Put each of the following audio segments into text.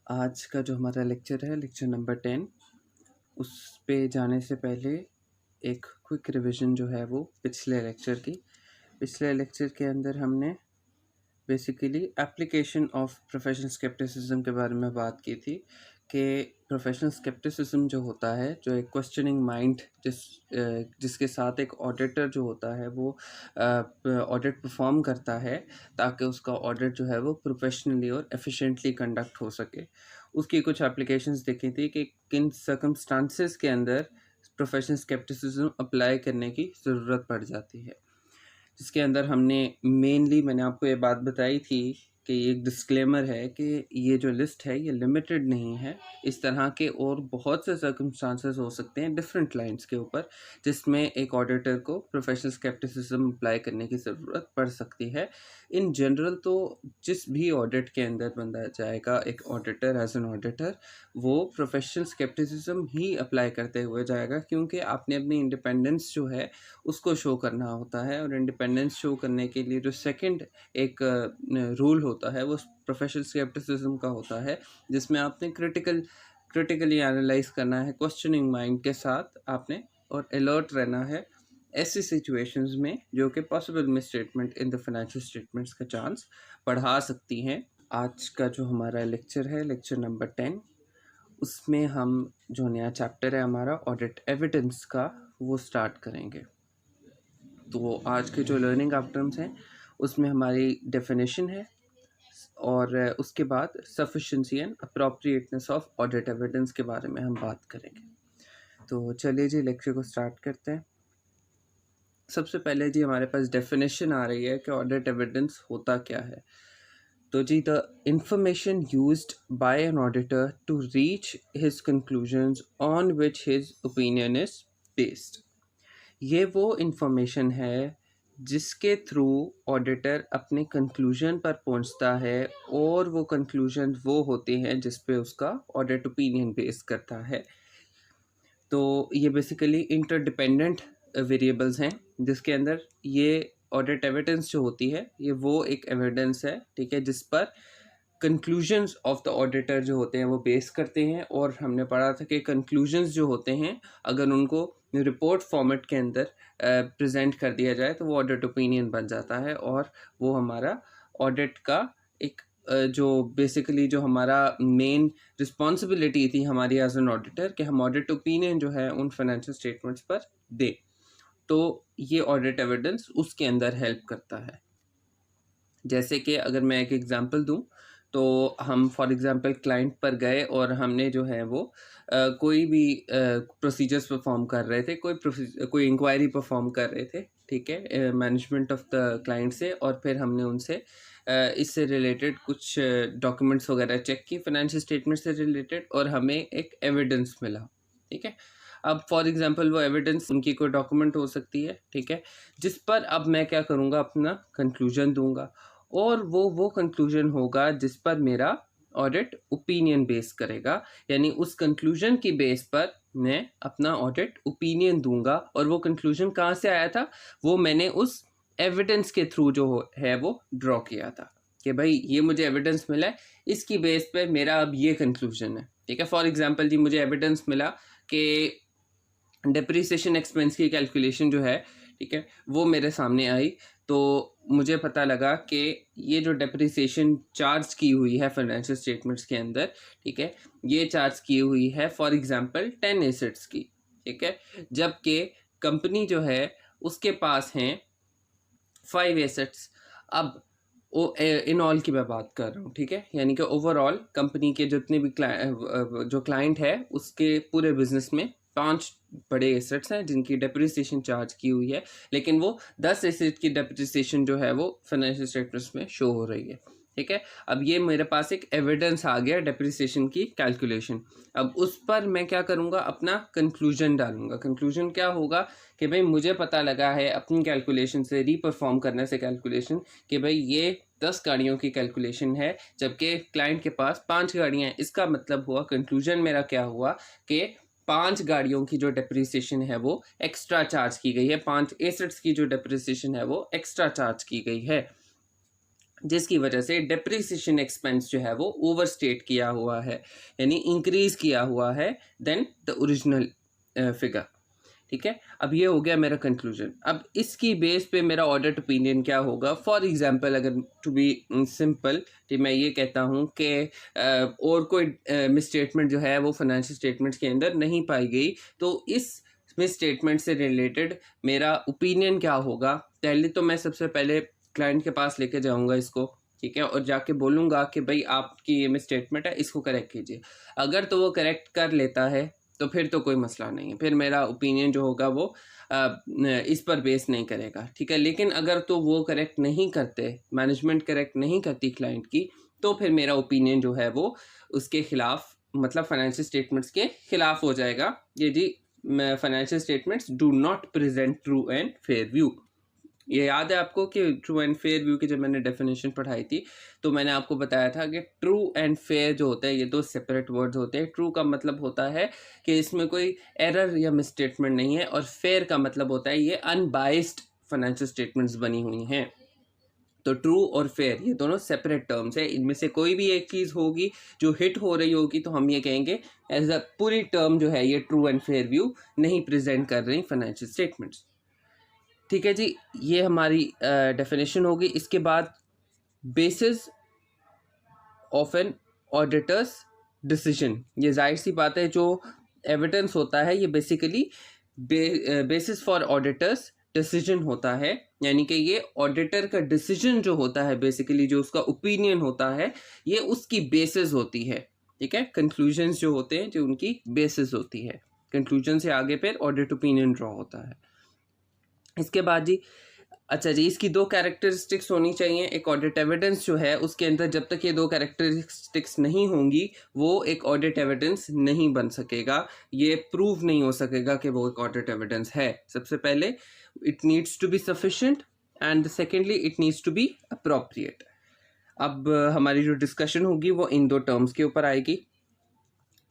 आज का जो हमारा लेक्चर है लेक्चर नंबर 10 उस पे जाने से पहले एक क्विक रिवीजन जो है वो पिछले लेक्चर के अंदर हमने basically application of professional scepticism के बारे में बात की थी कि प्रोफेशनल स्केप्टिसिज्म जो होता है, जो एक क्वेश्चनिंग माइंड जिसके साथ एक ऑडिटर जो होता है वो ऑडिट परफॉर्म करता है ताकि उसका ऑडिट जो है वो प्रोफेशनली और एफिशिएंटली कंडक्ट हो सके। उसकी कुछ एप्लीकेशंस देखी थी कि किन सर्कमस्टांसेस के अंदर प्रोफेशनल स्केप्टिसिज्म अप्लाई करने की ज़रूरत पड़ जाती है। जिसके अंदर हमने मेनली मैंने आपको ये बात बताई थी कि एक डिस्क्लेमर है कि ये जो लिस्ट है ये लिमिटेड नहीं है। इस तरह के और बहुत से सर्कमस्टांसेस हो सकते हैं डिफरेंट क्लाइंट्स के ऊपर जिसमें एक ऑडिटर को प्रोफेशनल स्केप्टिसिज्म अप्लाई करने की ज़रूरत पड़ सकती है। इन जनरल तो जिस भी ऑडिट के अंदर बंदा जाएगा एक ऑडिटर एज एन ऑडिटर वो प्रोफेशनल स्केप्टिसिज्म ही अप्लाई करते हुए जाएगा, क्योंकि आपने अपनी इंडिपेंडेंस जो है उसको शो करना होता है। और इंडिपेंडेंस शो करने के लिए जो सेकंड एक रूल होता है वो प्रोफेशनल स्केप्टिसिज्म का होता है, जिसमें आपने क्रिटिकली एनालाइज करना है क्वेश्चनिंग माइंड के साथ आपने, और अलर्ट रहना है ऐसी सिचुएशंस में जो कि possible misstatement in the financial statements का चांस बढ़ा सकती हैं। आज का जो हमारा लेक्चर है लेक्चर नंबर 10, उसमें हम जो नया चैप्टर है हमारा ऑडिट एविडेंस का वो स्टार्ट करेंगे। तो आज के जो लर्निंग आउटकम्स हैं उसमें हमारी डेफिनेशन है और उसके बाद sufficiency and appropriateness of audit evidence के बारे में हम बात करेंगे। तो चलिए जी लेक्चर को स्टार्ट करते हैं। सबसे पहले जी हमारे पास डेफिनेशन आ रही है कि ऑडिट एविडेंस होता क्या है। तो जी the information used by an auditor to reach his conclusions on which his opinion is based. ये वो इंफॉर्मेशन है जिसके थ्रू ऑडिटर अपने कंक्लूजन पर पहुंचता है और वो कंक्लूजन वो होते हैं जिस पे उसका ऑडिट ओपिनियन बेस करता है। तो ये बेसिकली इंटरडिपेंडेंट वेरिएबल्स हैं जिसके अंदर ये ऑडिट एविडेंस जो होती है ये वो एक एविडेंस है, ठीक है, जिस पर कंक्लूजन्स ऑफ द ऑडिटर जो होते हैं वो बेस करते हैं। और हमने पढ़ा था कि कंक्लूजन्स जो होते हैं अगर उनको रिपोर्ट फॉर्मेट के अंदर प्रेजेंट कर दिया जाए तो वो ऑडिट ओपिनियन बन जाता है और वो हमारा ऑडिट का एक जो बेसिकली जो हमारा मेन रिस्पॉन्सिबिलिटी थी हमारी एज एन ऑडिटर कि हम ऑडिट ओपिनियन जो है उन फाइनेंशियल स्टेटमेंट्स पर दें, तो ये ऑडिट एविडेंस उसके अंदर हेल्प करता है। जैसे कि अगर मैं एक एग्जांपल दूं तो हम फॉर एग्जांपल क्लाइंट पर गए और हमने जो है वो कोई भी प्रोसीजर्स परफॉर्म कर रहे थे, कोई इंक्वायरी परफॉर्म कर रहे थे, ठीक है, मैनेजमेंट ऑफ द क्लाइंट से, और फिर हमने उनसे इससे रिलेटेड कुछ डॉक्यूमेंट्स वगैरह चेक की फाइनेंशियल स्टेटमेंट से रिलेटेड और हमें एक एविडेंस मिला, ठीक है। अब फॉर एग्जांपल वो एविडेंस उनकी कोई डॉक्यूमेंट हो सकती है, ठीक है, जिस पर अब मैं क्या करूँगा अपना कंक्लूजन दूंगा और वो कंक्लूजन होगा जिस पर मेरा ऑडिट ओपिनियन बेस करेगा, यानी उस कंक्लूजन की बेस पर मैं अपना ऑडिट ओपिनियन दूंगा। और वो कंक्लूजन कहाँ से आया था, वो मैंने उस एविडेंस के थ्रू जो है वो ड्रॉ किया था कि भाई ये मुझे एविडेंस मिला है, इसकी बेस पे मेरा अब ये कंक्लूजन है, ठीक है। फॉर एग्जांपल जी मुझे एविडेंस मिला कि डेप्रिसिएशन एक्सपेंस की कैलकुलेशन जो है, ठीक है, वो मेरे सामने आई, तो मुझे पता लगा कि ये जो डेप्रिसिएशन चार्ज की हुई है फाइनेंशियल स्टेटमेंट्स के अंदर, ठीक है, ये चार्ज की हुई है फॉर एग्जांपल 10 एसेट्स की, ठीक है, जबकि कंपनी जो है उसके पास हैं 5 एसेट्स। अब इन ऑल की मैं बात कर रहा हूँ, ठीक है, यानी कि ओवरऑल कंपनी के जितने भी जो क्लाइंट है उसके पूरे बिजनेस में 5 बड़े एसेट्स हैं जिनकी डेप्रिसिएशन चार्ज की हुई है, लेकिन वो 10 एसेट की डेप्रिसिएशन जो है वो फाइनेंशियल स्टेटमेंट्स में शो हो रही है, ठीक है। अब ये मेरे पास एक एविडेंस आ गया डेप्रिसिएशन की कैलकुलेशन। अब उस पर मैं क्या करूँगा, अपना कंक्लूजन डालूंगा। कंक्लूजन क्या होगा कि भाई मुझे पता लगा है अपनी कैलकुलेशन से, रीपरफॉर्म करने से कैलकुलेशन, कि भाई ये 10 गाड़ियों की कैलकुलेशन है जबकि क्लाइंट के पास 5 गाड़ियाँ हैं। इसका मतलब हुआ, कंक्लूजन मेरा क्या हुआ कि 5 गाड़ियों की जो डेप्रिसिएशन है वो एक्स्ट्रा चार्ज की गई है, 5 एसेट्स की जो डेप्रिसिएशन है वो एक्स्ट्रा चार्ज की गई है। जिसकी वजह से डेप्रिसिएशन एक्सपेंस जो है वो ओवरस्टेट किया हुआ है, यानी इंक्रीज किया हुआ है देन द ओरिजिनल फिगर। ठीक है, अब ये हो गया मेरा कंक्लूजन। अब इसकी बेस पे मेरा ऑडिट ओपिनियन क्या होगा। फॉर एग्जांपल, अगर टू बी सिंपल कि मैं ये कहता हूँ कि और कोई मिसस्टेटमेंट जो है वो फाइनेंशियल स्टेटमेंट्स के अंदर नहीं पाई गई, तो इस मिसस्टेटमेंट से रिलेटेड मेरा ओपिनियन क्या होगा। पहले तो मैं सबसे पहले क्लाइंट के पास लेके जाऊँगा इसको, ठीक है, और जाके बोलूँगा कि भाई आपकी ये मिसस्टेटमेंट है, इसको करेक्ट कीजिए। अगर तो वो करेक्ट कर लेता है तो फिर तो कोई मसला नहीं है, फिर मेरा ओपिनियन जो होगा वो इस पर बेस नहीं करेगा, ठीक है। लेकिन अगर तो वो करेक्ट नहीं करते, मैनेजमेंट करेक्ट नहीं करती क्लाइंट की, तो फिर मेरा ओपिनियन जो है वो उसके खिलाफ, मतलब फाइनेंशियल स्टेटमेंट्स के खिलाफ हो जाएगा। ये जी, financial statements do not present true and fair view. ये याद है आपको कि ट्रू एंड फेयर व्यू की जब मैंने डेफिनेशन पढ़ाई थी तो मैंने आपको बताया था कि ट्रू एंड फेयर जो होता है ये दो सेपरेट वर्ड्स होते हैं। ट्रू का मतलब होता है कि इसमें कोई एरर या मिसस्टेटमेंट नहीं है, और फेयर का मतलब होता है ये अनबाइस्ड फाइनेंशियल स्टेटमेंट्स बनी हुई हैं। तो ट्रू और फेयर ये दोनों सेपरेट टर्म्स है, इनमें से कोई भी एक चीज़ होगी जो हिट हो रही होगी तो हम ये कहेंगे एज अ पूरी टर्म जो है ये ट्रू एंड फेयर व्यू नहीं प्रेजेंट कर रही फाइनेंशियल स्टेटमेंट्स। ठीक है जी, ये हमारी डेफिनेशन होगी। इसके बाद basis of an auditor's decision, ये जाहिर सी बात है जो एविडेंस होता है ये basically basis four auditors decision होता है, यानी कि ये ऑडिटर का डिसीजन जो होता है, बेसिकली जो उसका ओपिनियन होता है, ये उसकी बेसिस होती है। ठीक है, कंक्लूजन्स जो होते हैं जो उनकी बेसिस होती है, कंक्लूजन से आगे फिर ऑडिट ओपिनियन ड्रॉ होता है। इसके बाद जी, अच्छा जी, इसकी दो कैरेक्टरिस्टिक्स होनी चाहिए। एक ऑडिट एविडेंस जो है उसके अंदर जब तक ये दो कैरेक्टरिस्टिक्स नहीं होंगी वो एक ऑडिट एविडेंस नहीं बन सकेगा, ये प्रूव नहीं हो सकेगा कि वो एक ऑडिट एविडेंस है। सबसे पहले it needs to be sufficient and secondly it needs to be appropriate. अब हमारी जो डिस्कशन होगी वो इन दो टर्म्स के ऊपर आएगी।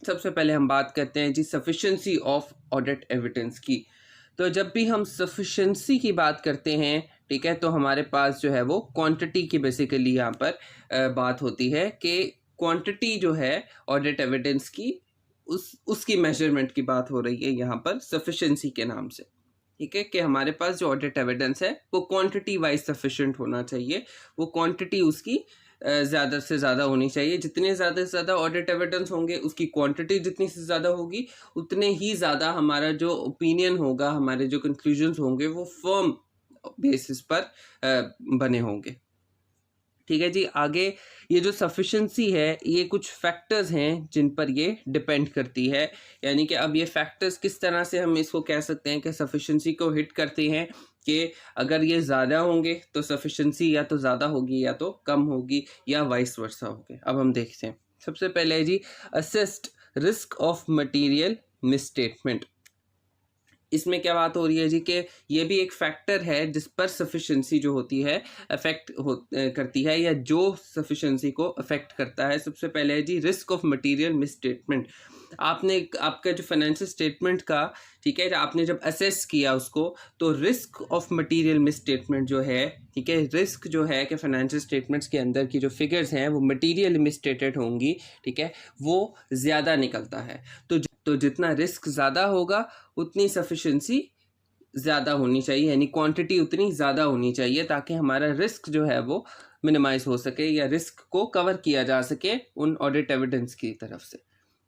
सबसे पहले हम बात करते हैं जी सफिशिएंसी ऑफ ऑडिट एविडेंस की। तो जब भी हम सफिशिएंसी की बात करते हैं, ठीक है, तो हमारे पास जो है वो क्वांटिटी की बेसिकली यहाँ पर बात होती है कि क्वांटिटी जो है ऑडिट एविडेंस की उसकी मेजरमेंट की बात हो रही है यहाँ पर सफिशिएंसी के नाम से। ठीक है, कि हमारे पास जो ऑडिट एविडेंस है वो क्वांटिटी वाइज सफिशिएंट होना चाहिए, वो क्वांटिटी उसकी ज़्यादा से ज़्यादा होनी चाहिए। जितने ज़्यादा से ज़्यादा ऑडिट एविडेंस होंगे उसकी क्वांटिटी जितनी से ज़्यादा होगी उतने ही ज़्यादा हमारा जो ओपिनियन होगा, हमारे जो कंक्लूजन्स होंगे वो फर्म बेसिस पर बने होंगे। ठीक है जी, आगे ये जो सफिशिएंसी है ये कुछ फैक्टर्स हैं जिन पर ये डिपेंड करती है, यानी कि अब ये फैक्टर्स किस तरह से हम इसको कह सकते हैं कि सफिशिएंसी को हिट करते हैं, कि अगर ये ज़्यादा होंगे तो सफिशिएंसी या तो ज़्यादा होगी या तो कम होगी या वाइस वर्सा होगी। अब हम देखते हैं। सबसे पहले है जी assessed risk of material misstatement. इसमें क्या बात हो रही है जी कि ये भी एक फैक्टर है जिस पर सफिशिएंसी जो होती है अफेक्ट करती है, या जो सफिशिएंसी को अफेक्ट करता है। सबसे पहले है जी रिस्क ऑफ मटेरियल मिसस्टेटमेंट। आपने आपका जो फाइनेंशियल स्टेटमेंट का, ठीक है, आपने जब असेस किया उसको, तो रिस्क ऑफ मटेरियल मिसस्टेटमेंट जो है, ठीक है, रिस्क जो है कि फाइनेंशियल स्टेटमेंट्स के अंदर की जो फिगर्स हैं वो मटेरियल मिसस्टेटेड होंगी, ठीक है, वो ज़्यादा निकलता है। तो जितना रिस्क ज़्यादा होगा उतनी सफिशिएंसी ज़्यादा होनी चाहिए, यानी क्वांटिटी उतनी ज़्यादा होनी चाहिए ताकि हमारा रिस्क जो है वो मिनिमाइज हो सके या रिस्क को कवर किया जा सके उन ऑडिट एविडेंस की तरफ से।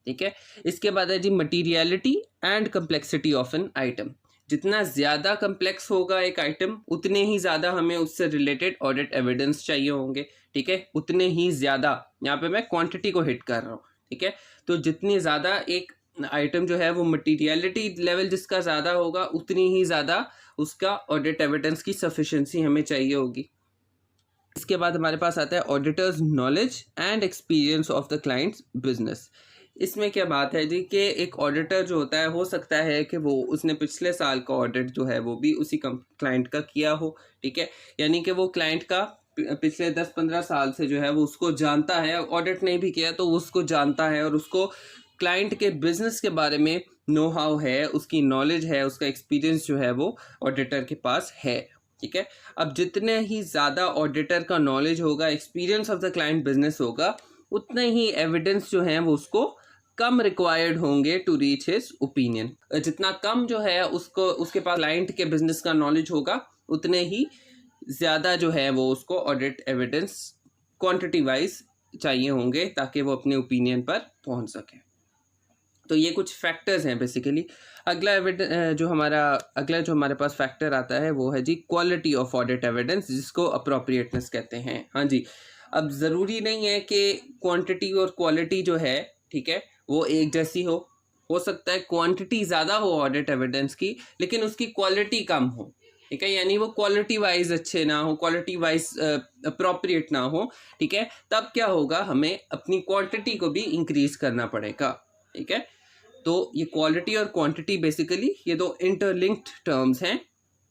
ठीक है, इसके बाद है जी materiality and complexity of an item. जितना ज़्यादा कम्प्लेक्स होगा एक आइटम उतने ही ज़्यादा हमें उससे रिलेटेड ऑडिट एविडेंस चाहिए होंगे। ठीक है, उतने ही ज़्यादा, यहाँ पे मैं क्वांटिटी को हिट कर रहा हूँ। ठीक है, तो जितनी ज़्यादा एक आइटम जो है वो मटीरियलिटी लेवल जिसका ज़्यादा होगा उतनी ही ज़्यादा उसका ऑडिट एविडेंस की सफिशिएंसी हमें चाहिए होगी। इसके बाद हमारे पास आता है auditors knowledge and experience of the clients business. इसमें क्या बात है जी कि एक ऑडिटर जो होता है, हो सकता है कि वो उसने पिछले साल का ऑडिट जो है वो भी उसी क्लाइंट का किया हो। ठीक है, यानी कि वो क्लाइंट का पिछले 10-15 साल से जो है वो उसको जानता है, ऑडिट नहीं भी किया तो उसको जानता है और उसको क्लाइंट के बिजनेस के बारे में नो हाउ है, उसकी नॉलेज है, उसका एक्सपीरियंस जो है वो ऑडिटर के पास है। ठीक है। अब जितने ही ज़्यादा ऑडिटर का नॉलेज होगा, experience of the client business होगा, उतने ही एविडेंस जो हैं वो उसको कम रिक्वायर्ड होंगे टू रीच हिज ओपिनियन। जितना कम जो है उसको उसके पास क्लाइंट के बिजनेस का नॉलेज होगा, उतने ही ज़्यादा जो है वो उसको ऑडिट एविडेंस क्वांटिटी वाइज चाहिए होंगे ताकि वो अपने ओपिनियन पर पहुंच सके। तो ये कुछ फैक्टर्स हैं बेसिकली। अगला जो हमारे पास फैक्टर आता है वो है जी क्वालिटी ऑफ ऑडिट एविडेंस, जिसको अप्रोप्रिएटनेस कहते हैं। हाँ जी, अब ज़रूरी नहीं है कि क्वांटिटी और क्वालिटी जो है, ठीक है, वो एक जैसी हो सकता है क्वांटिटी ज़्यादा हो ऑडिट एविडेंस की, लेकिन उसकी क्वालिटी कम हो, ठीक है, यानी वो क्वालिटी वाइज अच्छे ना हो, क्वालिटी वाइज अप्रोप्रिएट ना हो, ठीक है। तब क्या होगा, हमें अपनी क्वांटिटी को भी इंक्रीज करना पड़ेगा, ठीक है। तो ये क्वालिटी और क्वांटिटी बेसिकली ये दो इंटरलिंक्ड टर्म्स हैं।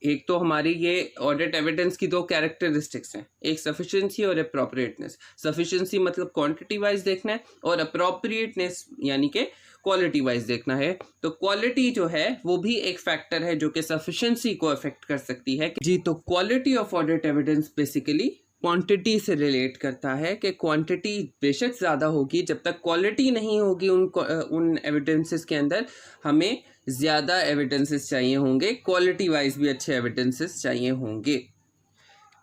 एक तो हमारी ये ऑडिट एविडेंस की दो कैरेक्टरिस्टिक्स हैं, एक सफिशिएंसी और अप्रोप्रिएटनेस। सफिशिएंसी मतलब क्वांटिटी वाइज देखना है और अप्रोप्रिएटनेस यानी कि क्वालिटी वाइज देखना है। तो क्वालिटी जो है वो भी एक फैक्टर है जो कि सफिशिएंसी को अफेक्ट कर सकती है जी। तो quality of audit evidence basically quantity से रिलेट करता है कि क्वांटिटी बेशक ज़्यादा होगी, जब तक क्वालिटी नहीं होगी उन एविडेंसेस के अंदर, हमें ज़्यादा एविडेंसेस चाहिए होंगे, क्वालिटी वाइज भी अच्छे एविडेंसेस चाहिए होंगे,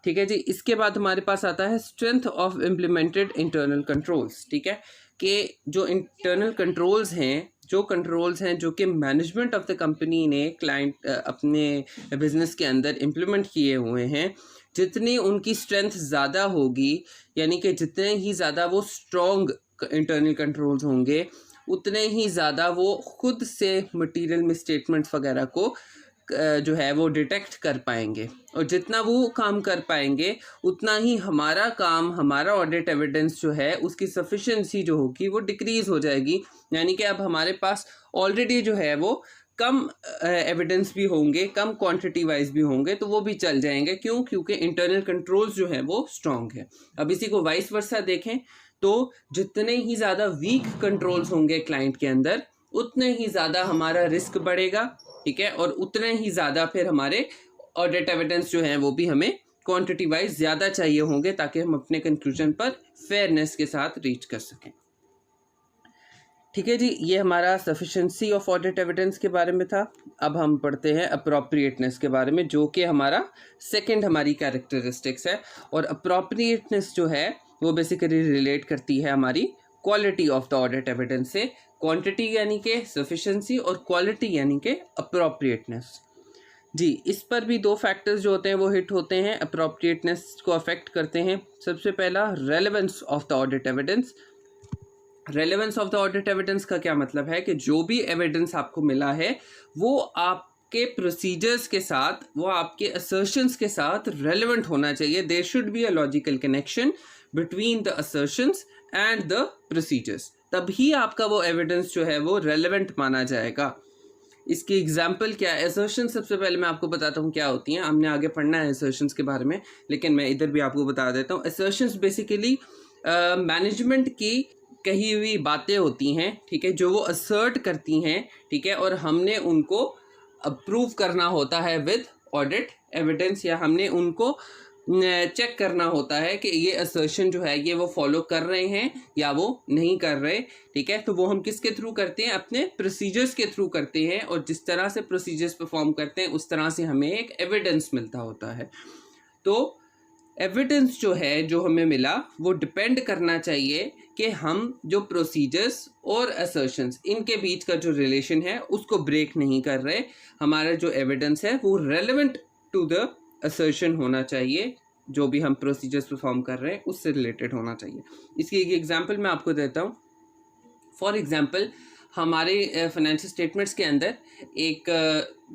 ठीक है जी। इसके बाद हमारे पास आता है strength of implemented internal controls, ठीक है, कि जो इंटरनल कंट्रोल्स हैं जो कि मैनेजमेंट ऑफ द कंपनी ने क्लाइंट अपने बिजनेस के अंदर इम्प्लीमेंट किए हुए हैं, जितनी उनकी स्ट्रेंथ ज़्यादा होगी, यानी कि जितने ही ज़्यादा वो स्ट्रॉन्ग इंटरनल कंट्रोल्स होंगे, उतने ही ज़्यादा वो खुद से मटेरियल मिसस्टेटमेंट्स वगैरह को जो है वो डिटेक्ट कर पाएंगे, और जितना वो काम कर पाएंगे उतना ही हमारा काम, हमारा ऑडिट एविडेंस जो है उसकी सफिशिएंसी जो होगी वो डिक्रीज़ हो जाएगी। यानी कि अब हमारे पास ऑलरेडी जो है वो कम एविडेंस भी होंगे, कम क्वांटिटी वाइज भी होंगे, तो वो भी चल जाएंगे। क्यों? क्योंकि इंटरनल कंट्रोल्स जो है वो स्ट्रॉन्ग है। अब इसी को वाइस वर्सा देखें तो जितने ही ज़्यादा वीक कंट्रोल्स होंगे क्लाइंट के अंदर, उतने ही ज़्यादा हमारा रिस्क बढ़ेगा, ठीक है, और उतने ही ज़्यादा फिर हमारे ऑडिट एविडेंस जो हैं वो भी हमें क्वांटिटी वाइज ज़्यादा चाहिए होंगे ताकि हम अपने कंक्लूजन पर फेयरनेस के साथ रीच कर सकें, ठीक है जी। ये हमारा सफिशिएंसी ऑफ ऑडिट एविडेंस के बारे में था। अब हम पढ़ते हैं अप्रोप्रिएटनेस के बारे में, जो कि हमारा सेकंड हमारी कैरेक्टरिस्टिक्स है। और अप्रोप्रिएटनेस जो है वो बेसिकली रिलेट करती है हमारी quality of the audit evidence से। क्वांटिटी यानी कि सफिशिएंसी और क्वालिटी यानी कि अप्रोप्रिएटनेस जी। इस पर भी दो फैक्टर्स जो होते हैं वो हिट होते हैं, अप्रोप्रिएटनेस को अफेक्ट करते हैं। सबसे पहला relevance of the audit evidence. Relevance of the audit evidence का क्या मतलब है कि जो भी एविडेंस आपको मिला है वो आपके प्रोसीजर्स के साथ, वो आपके असर्शंस के साथ रेलेवेंट होना चाहिए। There should be a logical connection between the assertions and the procedures, तभी आपका वो एविडेंस जो है वो रेलेवेंट माना जाएगा। इसकी एग्जाम्पल क्या है? असर्शन सबसे पहले मैं आपको बताता हूँ क्या होती हैं। हमने आगे पढ़ना है असर्शंस के बारे में, लेकिन मैं इधर भी आपको बता देता हूँ। असर्शंस बेसिकली मैनेजमेंट की कही हुई बातें होती हैं, ठीक है, जो वो असर्ट करती हैं, ठीक है, और हमने उनको अप्रूव करना होता है विद ऑडिट एविडेंस, या हमने उनको चेक करना होता है कि ये असर्शन जो है ये वो फॉलो कर रहे हैं या वो नहीं कर रहे, ठीक है। तो वो हम किसके थ्रू करते हैं? अपने प्रोसीजर्स के थ्रू करते हैं, और जिस तरह से प्रोसीजर्स परफॉर्म करते हैं उस तरह से हमें एक एविडेंस मिलता होता है। तो एविडेंस जो है जो हमें मिला वो डिपेंड करना चाहिए कि हम जो प्रोसीजर्स और असर्शंस इनके बीच का जो रिलेशन है उसको ब्रेक नहीं कर रहे। हमारा जो एविडेंस है वो रेलेवेंट टू द असर्शन होना चाहिए, जो भी हम प्रोसीजर्स परफॉर्म कर रहे हैं उससे रिलेटेड होना चाहिए। इसकी एक एग्जांपल मैं आपको देता हूँ। फॉर एग्जांपल, हमारे फाइनेंशियल स्टेटमेंट्स के अंदर एक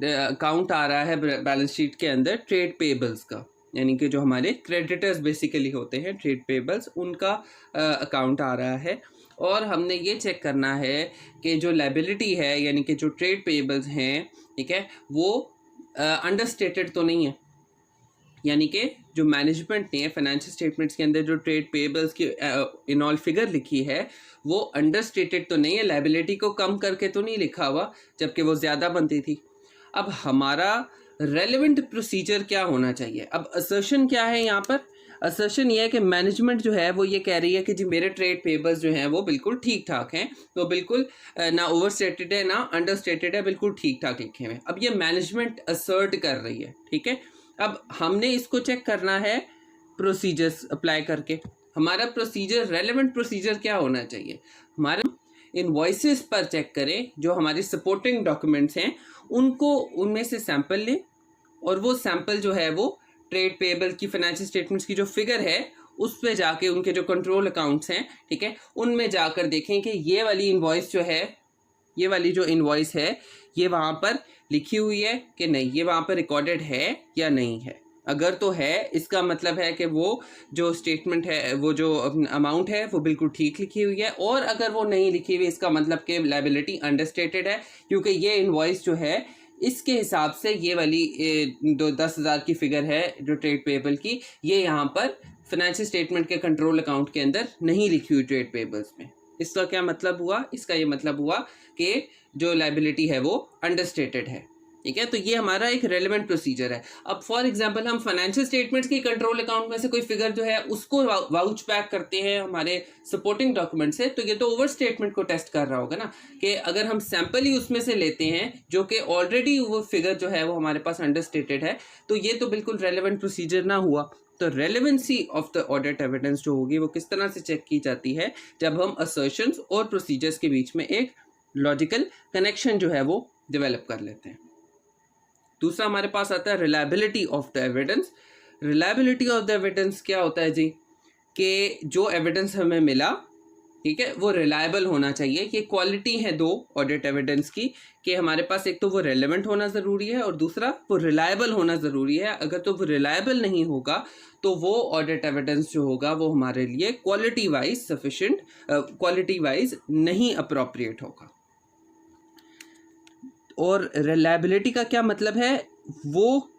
अकाउंट आ रहा है बैलेंस शीट के अंदर ट्रेड पेबल्स का, यानी कि जो हमारे क्रेडिटर्स बेसिकली होते हैं ट्रेड पेबल्स, उनका अकाउंट आ रहा है। और हमने ये चेक करना है कि जो लायबिलिटी है यानी कि जो ट्रेड पेबल्स हैं, ठीक है, वो अंडरस्टेटेड तो नहीं है। यानी कि जो मैनेजमेंट ने फाइनेंशियल स्टेटमेंट्स के अंदर जो ट्रेड पेबल्स की इन ऑल फिगर लिखी है वो अंडरस्टेटेड तो नहीं है, लायबिलिटी को कम करके तो नहीं लिखा हुआ, जबकि वो ज़्यादा बनती थी। अब हमारा रेलेवेंट प्रोसीजर क्या होना चाहिए। अब असर्शन क्या है यहाँ पर, असर्शन ये है कि मैनेजमेंट जो है वो ये कह रही है कि जी मेरे ट्रेड पेबल्स जो हैं वो बिल्कुल ठीक ठाक हैं, तो बिल्कुल ना ओवर स्टेटेड है ना अंडर स्टेटेड है, बिल्कुल ठीक ठाक लिखे हुए हैं। अब ये मैनेजमेंट असर्ट कर रही है, ठीक है। अब हमने इसको चेक करना है प्रोसीजर्स अप्लाई करके। हमारा प्रोसीजर, रेलेवेंट प्रोसीजर क्या होना चाहिए, हमारे इनवॉइसेस पर चेक करें, जो हमारी सपोर्टिंग डॉक्यूमेंट्स हैं उनको, उनमें से सैंपल लें और वो सैंपल जो है वो ट्रेड पेबल की फाइनेंशियल स्टेटमेंट्स की जो फिगर है उस पे जाके उनके जो कंट्रोल अकाउंट्स हैं, ठीक है, उनमें जाकर देखें कि ये वाली इनवॉइस जो है, ये वाली जो इनवॉइस है ये वहाँ पर लिखी हुई है कि नहीं, ये वहाँ पर रिकॉर्डेड है या नहीं है। अगर तो है, इसका मतलब है कि वो जो स्टेटमेंट है, वो जो अमाउंट है वो बिल्कुल ठीक लिखी हुई है। और अगर वो नहीं लिखी हुई, इसका मतलब कि लायबिलिटी अंडरस्टेटेड है, क्योंकि ये इनवॉइस जो है इसके हिसाब से ये वाली जो 10,000 की फिगर है जो ट्रेड पेबल की, ये यहाँ पर फाइनेंशियल स्टेटमेंट के कंट्रोल अकाउंट के अंदर नहीं लिखी हुई ट्रेड पेबल्स में। इसका क्या मतलब हुआ, इसका ये मतलब हुआ कि जो लायबिलिटी है वो अंडरस्टेटेड है, ठीक है। तो ये हमारा एक रेलेवेंट प्रोसीजर है। अब फॉर एग्जांपल हम फाइनेंशियल स्टेटमेंट्स की कंट्रोल अकाउंट में से कोई फिगर जो है उसको वाउच बैक करते हैं हमारे सपोर्टिंग डॉक्यूमेंट से, तो ये तो ओवर स्टेटमेंट को टेस्ट कर रहा होगा ना, कि अगर हम सैंपल ही उसमें से लेते हैं जो कि ऑलरेडी वो फिगर जो है वो हमारे पास अंडरस्टेटेड है, तो ये तो बिल्कुल रेलेवेंट प्रोसीजर ना हुआ। तो relevancy of the audit evidence जो होगी वो किस तरह से चेक की जाती है, जब हम असर्शंस और प्रोसीजर्स के बीच में एक लॉजिकल कनेक्शन जो है वो डेवलप कर लेते हैं। दूसरा हमारे पास आता है reliability of the evidence. Reliability of the evidence क्या होता है जी, कि जो एविडेंस हमें मिला, ठीक है, वो रिलायबल होना चाहिए। ये क्वालिटी है दो ऑडिट एविडेंस की, कि हमारे पास एक तो वो रेलेवेंट होना ज़रूरी है और दूसरा वो रिलायबल होना ज़रूरी है। अगर तो वो रिलायबल नहीं होगा तो वो ऑडिट एविडेंस जो होगा वो हमारे लिए quality wise sufficient, quality wise नहीं अप्रोप्रिएट होगा। और रिलायबिलिटी का क्या मतलब है, वो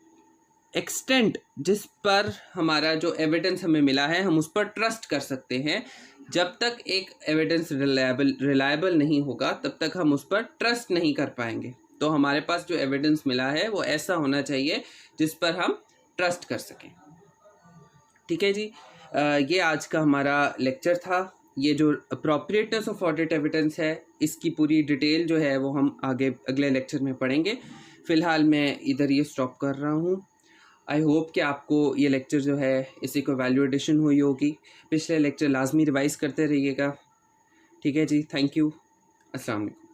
एक्सटेंट जिस पर हमारा जो एविडेंस हमें मिला है हम उस पर ट्रस्ट कर सकते हैं। जब तक एक एविडेंस रिलायबल नहीं होगा तब तक हम उस पर ट्रस्ट नहीं कर पाएंगे। तो हमारे पास जो एविडेंस मिला है वो ऐसा होना चाहिए जिस पर हम ट्रस्ट कर सकें, ठीक है जी। ये आज का हमारा लेक्चर था। ये जो अप्रोप्रिएटनेस ऑफ ऑडिट एविडेंस है इसकी पूरी डिटेल जो है वो हम आगे अगले लेक्चर में पढ़ेंगे। फ़िलहाल मैं इधर ये स्टॉप कर रहा हूँ। आई होप कि आपको ये लेक्चर जो है इससे कोई वैल्यू एडिशन हुई होगी। पिछले लेक्चर लाजमी रिवाइज़ करते रहिएगा, ठीक है जी। Thank you. अस्सलाम वालेकुम।